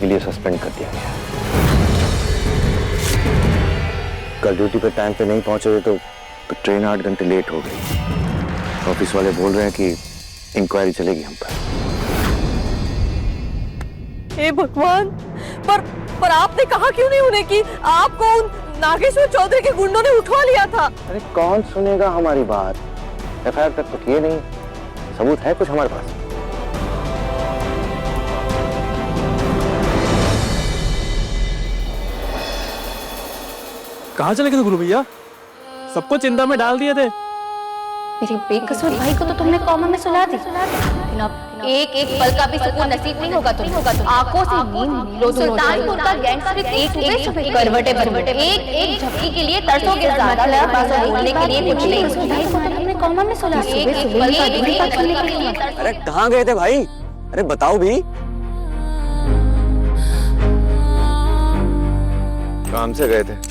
लिए सस्पेंड कर दिया गया। कल ड्यूटी पे टाइम पे नहीं पहुंचे तो ट्रेन 8 घंटे लेट हो गई। ऑफिस वाले बोल रहे हैं कि इंक्वायरी चलेगी हम पर। हे भगवान, पर आपने कहा क्यों नहीं उन्हें कि आपको उन नागेश्वर चौधरी के गुंडों ने उठवा लिया था? अरे कौन सुनेगा हमारी बात? एफआईआर तक तो किए नहीं, सबूत है कुछ हमारे पास? कहाँ चले गए थे गुरु भैया? सबको चिंता में डाल दिए थे। मेरे बेकसूर भाई को तो तुमने कॉमा में सुला दी, लेकिन अब एक एक पल का भी सुकून नसीब नहीं होगा तुम्हें। आंखों से नींद लो, सुल्तानपुर का गैंगस्टर एक करवटे बनवटे, एक एक झपकी के लिए तरसोगे, ज़्यादा बोलने के लिए कुछ नहीं। भाई को तो तुमने कॉमा में सुला दी, एक एक पल का भी नहीं। अरे कहाँ गए थे भाई? अरे बताओ भी। काम से गए थे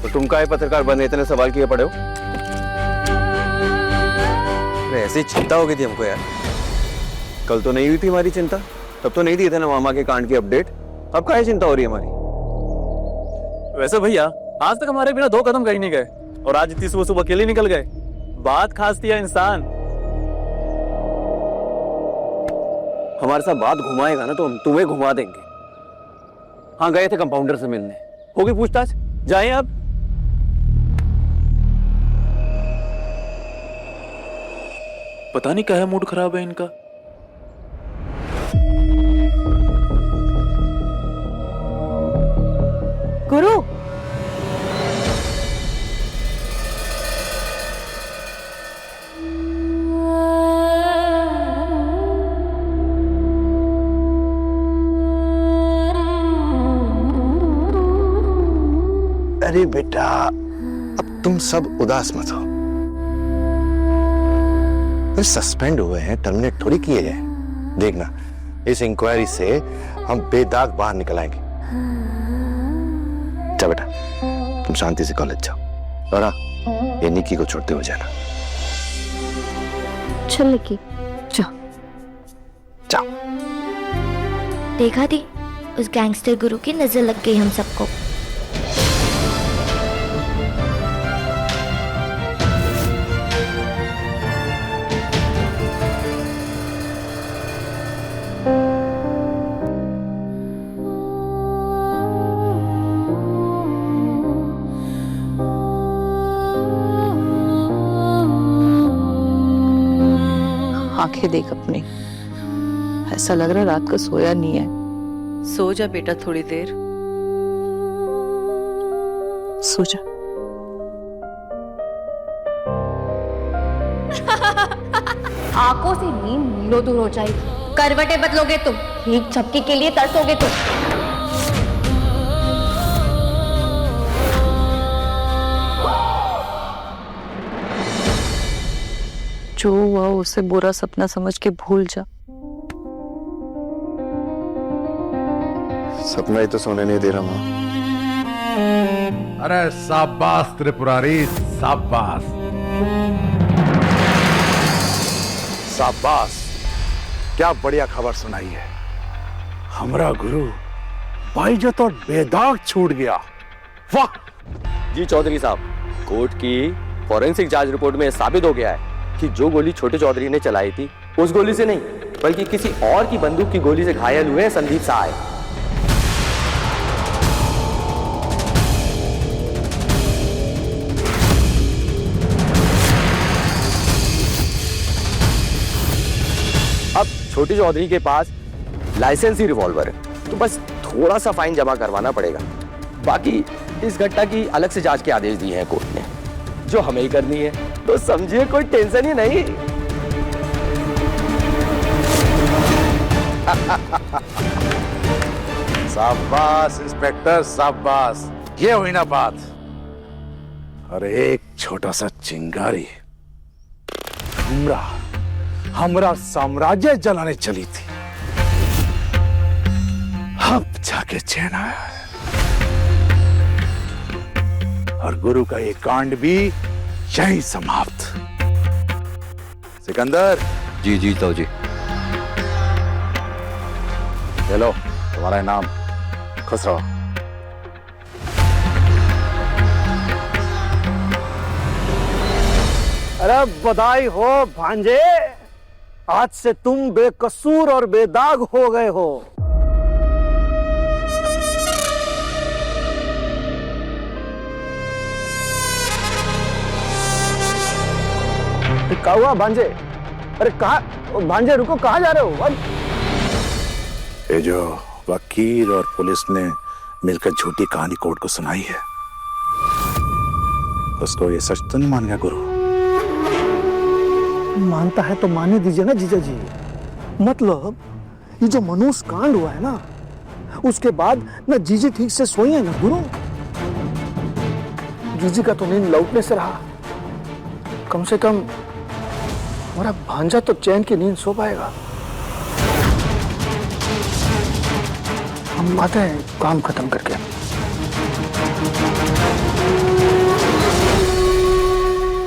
तो तुम काहे पत्रकार बने इतने सवाल किए पड़े हो? ऐसी चिंता हो गई थी हमको यार। कल तो नहीं हुई थी हमारी चिंता, तब तो नहीं दिए थे ना मामा के कांड की अपडेट। अब काहे चिंता हो रही है हमारी? वैसे भैया आज तक हमारे बिना 2 कदम कहीं नहीं गए और आज इतनी सुबह सुबह अकेले निकल गए। बात खास दिया इंसान। हमारे साथ बात घुमाएगा ना तो हम तुम्हें घुमा देंगे। हाँ गए थे कंपाउंडर से मिलने, होगी पूछताछ, जाएं अब। पता नहीं क्या है, मूड खराब है इनका। गुरु, अरे बेटा अब तुम सब उदास मत हो। सस्पेंड हुए हैं, टर्मिनेट थोड़ी किए हैं। देखना इस इंक्वायरी से हम बेदाग बाहर निकल आएंगे। चल बेटा तुम शांति से कॉलेज जाओ और हाँ ये निक्की को छोड़ते हो जाना। चल निक्की जाओ। देखा थी, उस गैंगस्टर गुरु की नजर लग गई हम सबको। आंखें देख अपनी, ऐसा लग रहा रात को सोया नहीं है। सो जा बेटा, थोड़ी देर सो जा। आंखों से नींद लो दूर हो जाएगी, करवटें बदलोगे तुम, एक झपकी के लिए तरसोगे तुम। जो हुआ उसे बुरा सपना समझ के भूल जा। सपना ही तो सोने नहीं दे रहा माँ। अरे शाबाश त्रिपुरारी, शाबाश शाबाश, क्या बढ़िया खबर सुनाई है। हमरा गुरु भाई जो तो बेदाग छूट गया। वाह जी चौधरी साहब, कोर्ट की फॉरेंसिक जांच रिपोर्ट में साबित हो गया है कि जो गोली छोटे चौधरी ने चलाई थी उस गोली से नहीं बल्कि किसी और की बंदूक की गोली से घायल हुए संदीप सहाय। अब छोटे चौधरी के पास लाइसेंसी रिवॉल्वर है, तो बस थोड़ा सा फाइन जमा करवाना पड़ेगा। बाकी इस घटना की अलग से जांच के आदेश दिए हैं कोर्ट ने, जो हमें ही करनी है, तो समझिए कोई टेंशन ही नहीं। शाबाश इंस्पेक्टर शाबाश, ये हुई ना बात। अरे एक छोटा सा चिंगारी हमरा साम्राज्य जलाने चली थी, अब जाके चैन आया है। और गुरु का ये कांड भी यही समाप्त। सिकंदर जी जी तो जी। चलो तुम्हारा इनाम। खुश रहो। अरे बधाई हो भांजे, आज से तुम बेकसूर और बेदाग हो गए हो। क्या हुआ भांजे? अरे कहा भांजे, रुको, कहाँ जा रहे हो? ये जो वकील और पुलिस ने मिलकर झूठी कहानी कोर्ट को सुनाई है, उसको ये सच तो नहीं मान गया गुरु? मानता है तो मानने दीजिए ना जीजा जी। मतलब ये जो मनुष्य कांड हुआ है ना, उसके बाद ना जीजी ठीक से सोई है ना गुरु। जीजी का तो नींद लौटने से रहा, कम से कम हमारा भांजा तो चैन की नींद सो पाएगा। हम आते हैं काम खत्म करके।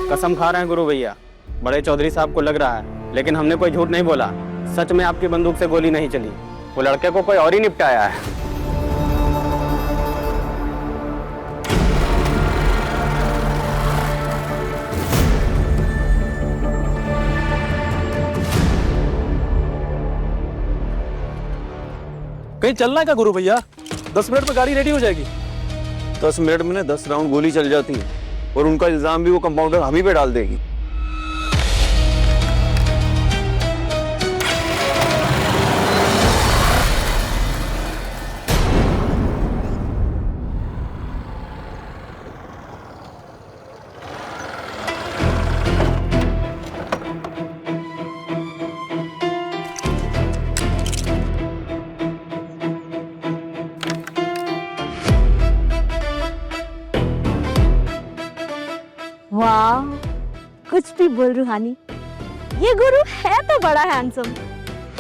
कसम खा रहे हैं गुरु भैया, बड़े चौधरी साहब को लग रहा है, लेकिन हमने कोई झूठ नहीं बोला। सच में आपकी बंदूक से गोली नहीं चली, वो लड़के को कोई और ही निपटाया है। कहीं चलना है क्या गुरु भैया? 10 मिनट में गाड़ी रेडी हो जाएगी। 10 मिनट में 10 राउंड गोली चल जाती है और उनका इल्जाम भी वो कंपाउंडर हम ही पे डाल देगी। वाह, कुछ भी बोल रूहानी, ये गुरु है तो बड़ा हैंडसम,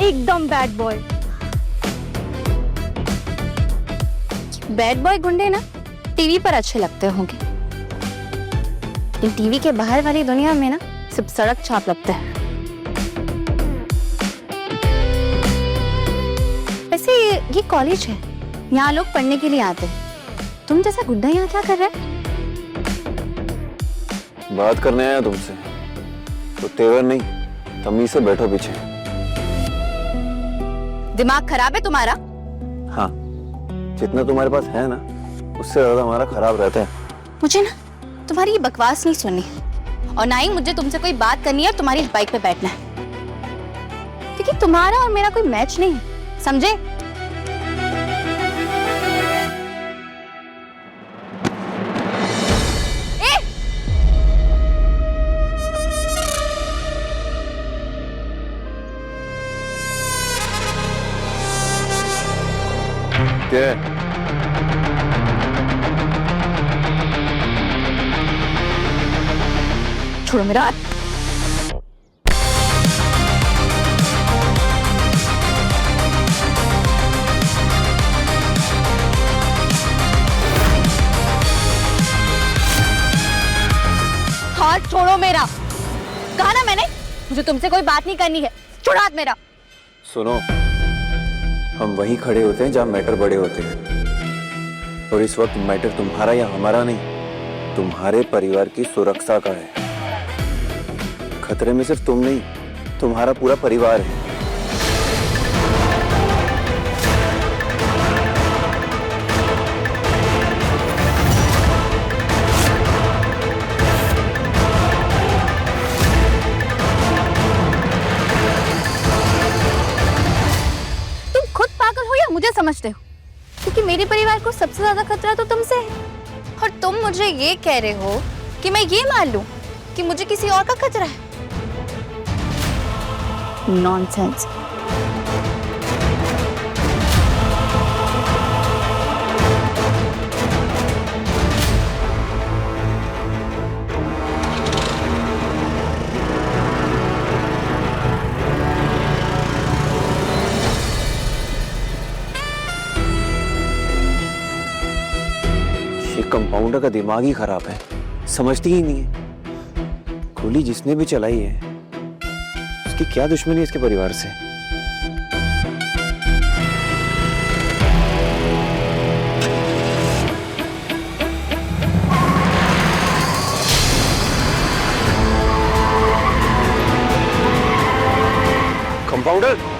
एकदम बैड बॉय। बैड बॉय गुंडे ना टीवी पर अच्छे लगते होंगे, लेकिन टीवी के बाहर वाली दुनिया में ना सिर्फ सड़क छाप लगता है। वैसे ये कॉलेज है, यहाँ लोग पढ़ने के लिए आते हैं। तुम जैसा गुड्डा यहाँ क्या कर रहा है? बात करने आया तुमसे, तो तेवर नहीं, तमीज से बैठो पीछे। दिमाग खराब है तुम्हारा? हाँ, जितना तुम्हारे पास है ना, उससे ज्यादा हमारा खराब रहता है। मुझे ना तुम्हारी ये बकवास नहीं सुननी, और ना ही मुझे तुमसे कोई बात करनी है और तुम्हारी इस बाइक पे बैठना है, क्योंकि तुम्हारा और मेरा कोई मैच नहीं है, समझे? क्या? छोड़ो मेरा हाथ। हाथ छोड़ो मेरा, कहा ना मैंने, मुझे तुमसे कोई बात नहीं करनी है। छोड़ो हाथ मेरा। सुनो, हम वहीं खड़े होते हैं जहां मैटर बड़े होते हैं, और इस वक्त मैटर तुम्हारा या हमारा नहीं, तुम्हारे परिवार की सुरक्षा का है। खतरे में सिर्फ तुम नहीं, तुम्हारा पूरा परिवार है। मुझे समझते हो, क्योंकि मेरे परिवार को सबसे ज्यादा खतरा तो तुमसे है, और तुम मुझे ये कह रहे हो कि मैं ये मान लूं कि मुझे किसी और का खतरा है। नॉनसेंस। कंपाउंडर का दिमाग ही खराब है, समझती ही नहीं है। गोली जिसने भी चलाई है, उसकी क्या दुश्मनी है इसके परिवार से? कंपाउंडर।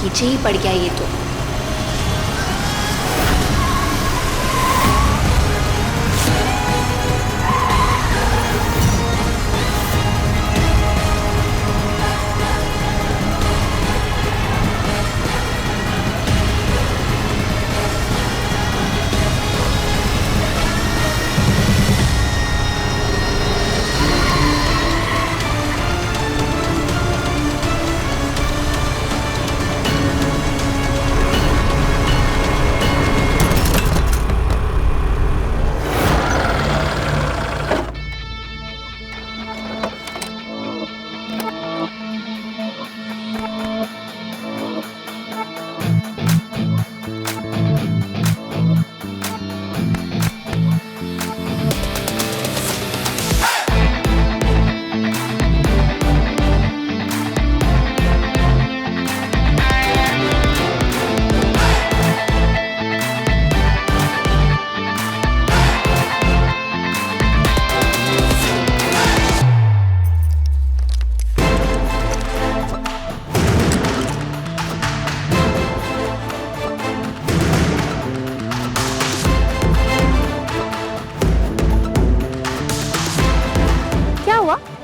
पीछे ही पड़ गया ये तो।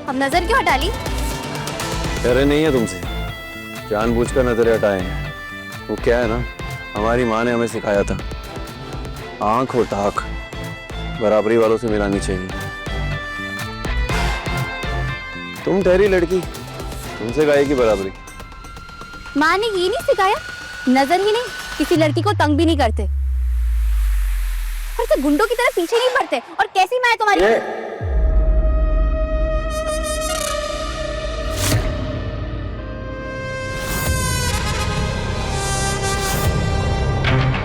अब नजर क्यों हटा ली? डरे नहीं है तुमसे, जानबूझकर नजरें हटाए हैं। वो क्या है ना, हमारी माँ ने हमें सिखाया था, आंख और ताक बराबरी वालों से मिलानी चाहिए। तुम ठहरी लड़की, तुमसे गाय की बराबरी। माँ ने ये नहीं सिखाया? नजर ही नहीं, किसी लड़की को तंग भी नहीं करते और से गुंडों की तरह पीछे नहीं पड़ते। और कैसी मैं तुम्हारी?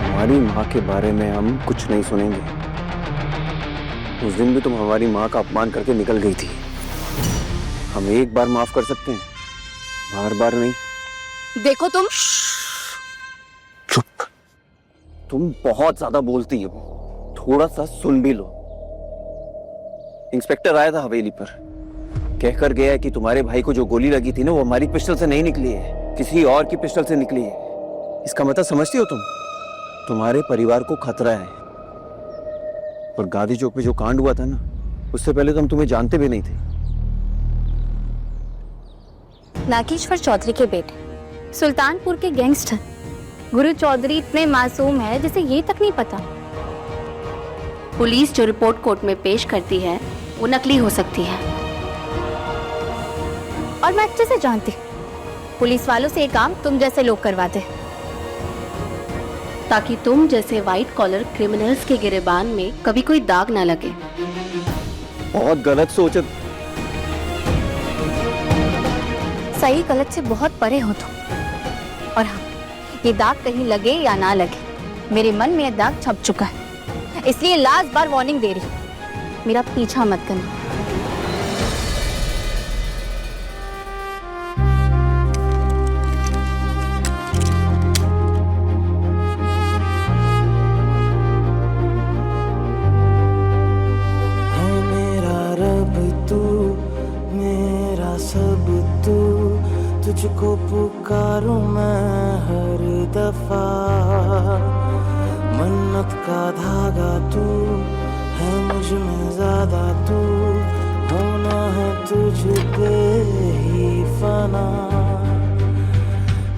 हमारी माँ के बारे में हम कुछ नहीं सुनेंगे। उस दिन भी तुम हमारी माँ का अपमान करके निकल गई थी। हम एक बार माफ कर सकते हैं, बार बार नहीं। देखो तुम चुप, तुम बहुत ज्यादा बोलती हो, थोड़ा सा सुन भी लो। इंस्पेक्टर आया था हवेली पर, कहकर गया है कि तुम्हारे भाई को जो गोली लगी थी ना, वो हमारी पिस्टल से नहीं निकली है, किसी और की पिस्टल से निकली है। इसका मतलब समझती हो तुम? तुम्हारे परिवार को खतरा है। और गांधी चौक पे जो कांड हुआ था ना, उससे पहले तो हम तुम्हें जानते भी नहीं थे। नागेश्वर चौधरी के बेटे, सुल्तानपुर के गैंगस्टर गुरु चौधरी इतने मासूम है जिसे ये तक नहीं पता पुलिस जो रिपोर्ट कोर्ट में पेश करती है वो नकली हो सकती है। और मैं अच्छे से जानती हूँ पुलिस वालों से ये काम तुम जैसे लोग करवाते, ताकि तुम जैसे व्हाइट कॉलर क्रिमिनल्स के गिरेबान में कभी कोई दाग ना लगे। बहुत गलत सोच है। सही गलत से बहुत परे हो तुम। और हाँ, ये दाग कहीं लगे या ना लगे, मेरे मन में ये दाग छप चुका है, इसलिए लास्ट बार वार्निंग दे रही हूँ, मेरा पीछा मत करना। तुझको पुकारूं मैं हर दफा, मन्नत का धागा तू है मुझ में ज्यादा, तू होना है तुझ पे ही फना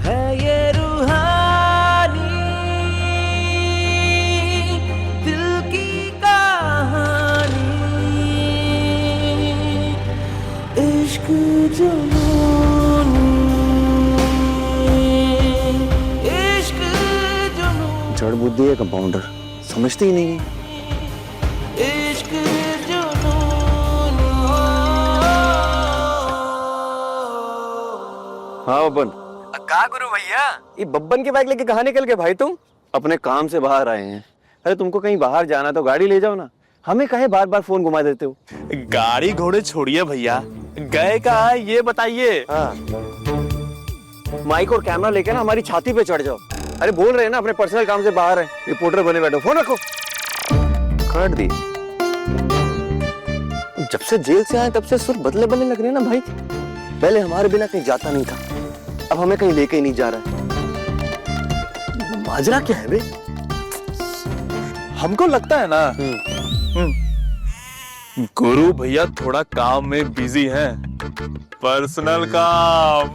है ये रूहानी दिल की कहानी, इश्क जुनूनी जड़ बुद्धि है कंपाउंडर, समझती ही नहीं है। हाँ बब्बन, कहा गुरु भैया, ये बब्बन के बाइक लेके कहाँ निकल गए भाई तुम? अपने काम से बाहर आए हैं। अरे तुमको कहीं बाहर जाना तो गाड़ी ले जाओ ना, हमें काहे बार बार फोन घुमा देते हो? गाड़ी घोड़े छोड़िए भैया, गए कहाँ है ये बताइए। हाँ, माइक और कैमरा लेके ना हमारी छाती पे चढ़ जाओ। अरे बोल रहे हैं ना अपने पर्सनल काम से बाहर है, रिपोर्टर बने बैठो। फोन रखो। काट दी। जब से जेल से आए तब से सुर बदले बदले लग रहे हैं ना भाई। पहले हमारे बिना कहीं जाता नहीं था, अब हमें कहीं लेके ही नहीं जा रहा है। माजरा क्या है बे? हमको लगता है ना गुरु भैया थोड़ा काम में बिजी हैं, पर्सनल काम।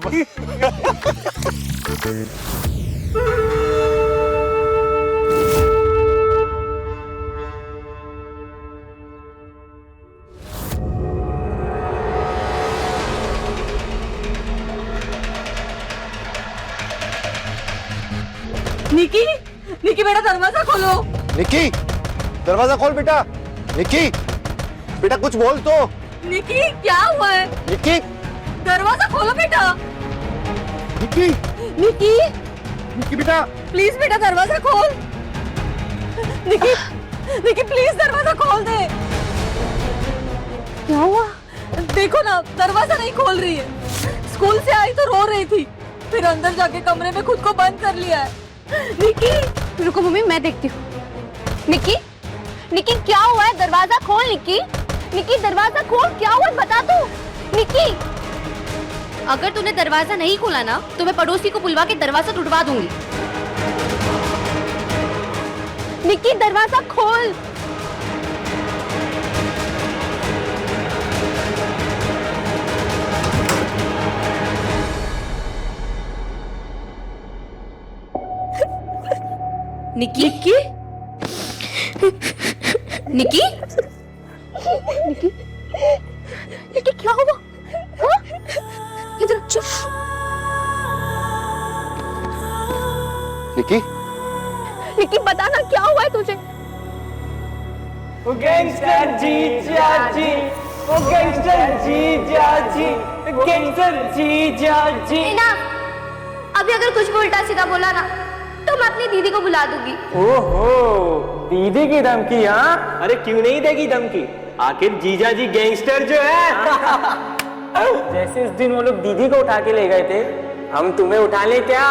निकी, निकी बेटा दरवाजा खोलो। निक्की, दरवाजा खोल बेटा। निक्की, बेटा कुछ बोल तो। निकी क्या हुआ है? निक्की, दरवाजा खोलो बेटा। निक्की, निकी निक्की बेटा। प्लीज बेटा दरवाजा खोल। निकी, निकी प्लीज दरवाजा खोल दे। क्या हुआ? देखो ना दरवाजा नहीं खोल रही है। स्कूल से आई तो रो रही थी, फिर अंदर जाके कमरे में खुद को बंद कर लिया है। निकी रुको मम्मी, मैं देखती हूँ। निकी, निकी क्या हुआ है? दरवाजा खोल निकी। निकी दरवाजा खोल, क्या हुआ बता तू। निकी, अगर तूने दरवाजा नहीं खोला ना तो मैं पड़ोसी को बुलवा के दरवाजा टूटवा दूंगी। निकी दरवाजा खोल। निकी, निकी, निकी, निकी, निकी क्या हुआ? हाँ? इधर चुप। निक्की, निकी बताना क्या हुआ है तुझे? गैंगस्टर जीजा जी, ओ गैंगस्टर जीजा जी, गैंगस्टर जीजा जी। ना, अभी अगर कुछ भी उल्टा सीधा बोला ना तो मैं अपनी दीदी को बुला दूंगी। ओहो, दीदी की धमकी? हाँ, अरे क्यों नहीं देगी धमकी, आखिर जीजा जी गैंगस्टर जो है। जैसे उस दिन वो लोग दीदी को उठा के ले गए थे, हम तुम्हें उठा ले क्या?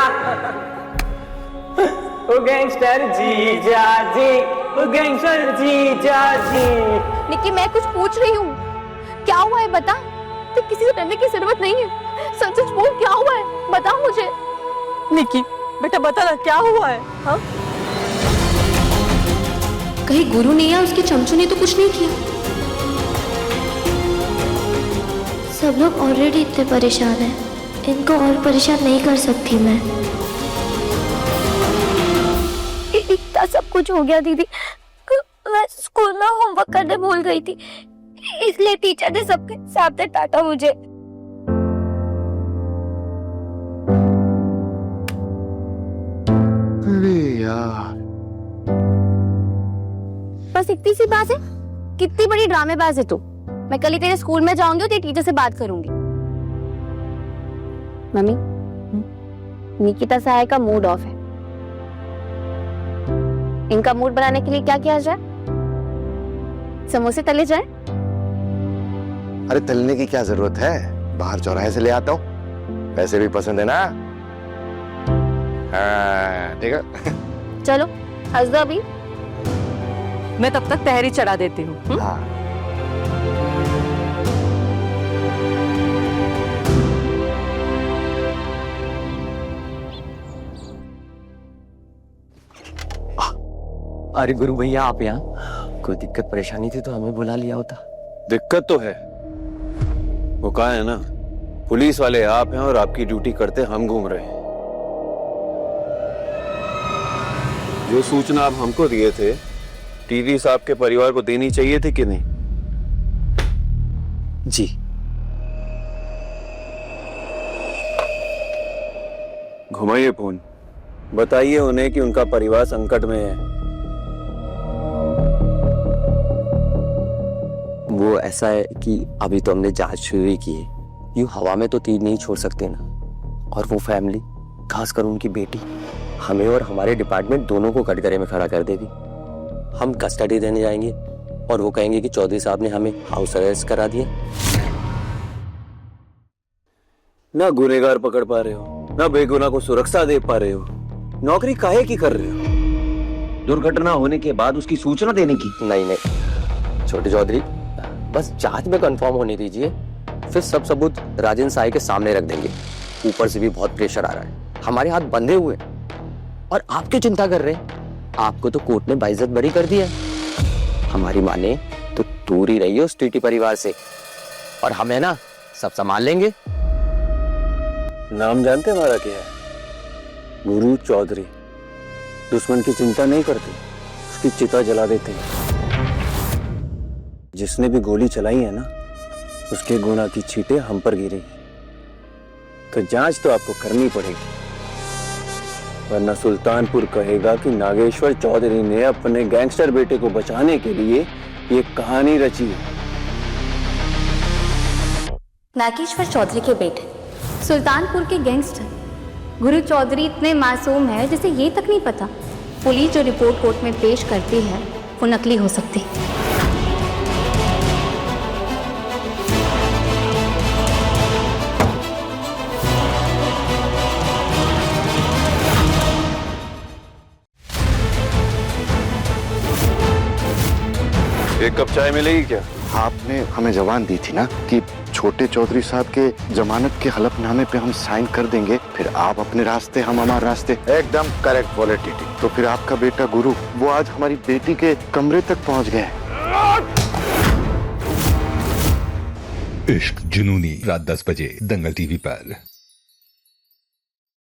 ओ गैंगस्टर जीजा जी, ओ गैंगस्टर जीजा जी। निकी मैं कुछ पूछ रही हूँ, क्या हुआ है बता। तो किसी से डरने की जरूरत नहीं है, सच सच बोल क्या हुआ है, बता मुझे। निकी बेटा बता ना क्या हुआ है? हाँ? कहीं गुरु ने या उसके चमचों ने तो कुछ नहीं किया? सब लोग ऑलरेडी इतने परेशान हैं, इनको और परेशान नहीं कर सकती मैं। इतना सब कुछ हो गया दीदी, मैं स्कूल में होमवर्क करने भूल गई थी, इसलिए टीचर ने सबके सामने डांटा मुझे। अरे यार, बस इतनी सी बात है, कितनी बड़ी ड्रामेबाज है तू। मैं कल ही तेरे स्कूल में जाऊंगी और तेरी टीचर से बात करूंगी। मम्मी, निकिता सहाय का मूड ऑफ है, इनका मूड बनाने के लिए क्या किया जाए? समोसे तले जाए? अरे तलने की क्या जरूरत है, बाहर चौराहे से ले आता हूँ, वैसे भी पसंद है ना। हाँ ठीक है। चलो हंस दो अभी। मैं तब तक तहरी चढ़ा देती हूँ। हाँ। अरे गुरु भैया आप यहाँ, कोई दिक्कत परेशानी थी तो हमें बुला लिया होता। दिक्कत तो है, वो कहा है ना, पुलिस वाले आप हैं और आपकी ड्यूटी करते हम घूम रहे हैं। जो सूचना आप हमको दिए थे, टीडी साहब के परिवार को देनी चाहिए थी कि नहीं? जी। घुमाइए फोन, बताइए उन्हें कि उनका परिवार संकट में है। वो ऐसा है कि अभी तो हमने जांच शुरू ही की है, यूं हवा में तो तीर नहीं छोड़ सकते ना, और वो फैमिली, खासकर उनकी बेटी, हमें और हमारे डिपार्टमेंट दोनों को कटघरे में खड़ा कर देगी। हम कस्टडी देने जाएंगे और वो कहेंगे कि चौधरी साहब ने हमें हाउस अरेस्ट करा दिया। ना गुनहगार पकड़ पा रहे हो, ना बेगुनाह को सुरक्षा दे पा रहे हो। नौकरी काहे की कर रहे हो? दुर्घटना होने के बाद उसकी सूचना देने की? नहीं, छोटे चौधरी, बस जांच में कंफर्म होने दीजिए, फिर सब सबूत राजेंद्र साई के सामने रख देंगे। ऊपर से भी बहुत प्रेशर आ रहा है, हमारे हाथ बंधे हुए और आप क्यों चिंता कर रहे हैं? आपको तो कोर्ट ने बाइज्जत बरी कर दिया। हमारी माने तो दूर ही रहिए उस टीटी परिवार से, और हमें ना सब संभाल लेंगे। नाम जानते हमारा क्या है? गुरु चौधरी। दुश्मन की चिंता नहीं करते, उसकी चिता जला देते हैं। जिसने भी गोली चलाई है ना, उसके गुनाह की छींटे हम पर गिरी, तो जांच तो आपको करनी पड़ेगी, वरना सुल्तानपुर कहेगा कि नागेश्वर चौधरी ने अपने गैंगस्टर बेटे को बचाने के लिए ये कहानी रची है। नागेश्वर चौधरी के बेटे, सुल्तानपुर के गैंगस्टर गुरु चौधरी इतने मासूम है जिसे ये तक नहीं पता पुलिस जो रिपोर्ट कोर्ट में पेश करती है वो नकली हो सकती है। एक कप चाय मिलेगी क्या? आपने हमें जबान दी थी ना कि छोटे चौधरी साहब के जमानत के हलफनामे पे हम साइन कर देंगे, फिर आप अपने रास्ते हम हमारे रास्ते। एकदम करेक्ट बोले टीटी। तो फिर आपका बेटा गुरु वो आज हमारी बेटी के कमरे तक पहुंच गए। इश्क जुनूनी, रात 10 बजे दंगल टीवी पर।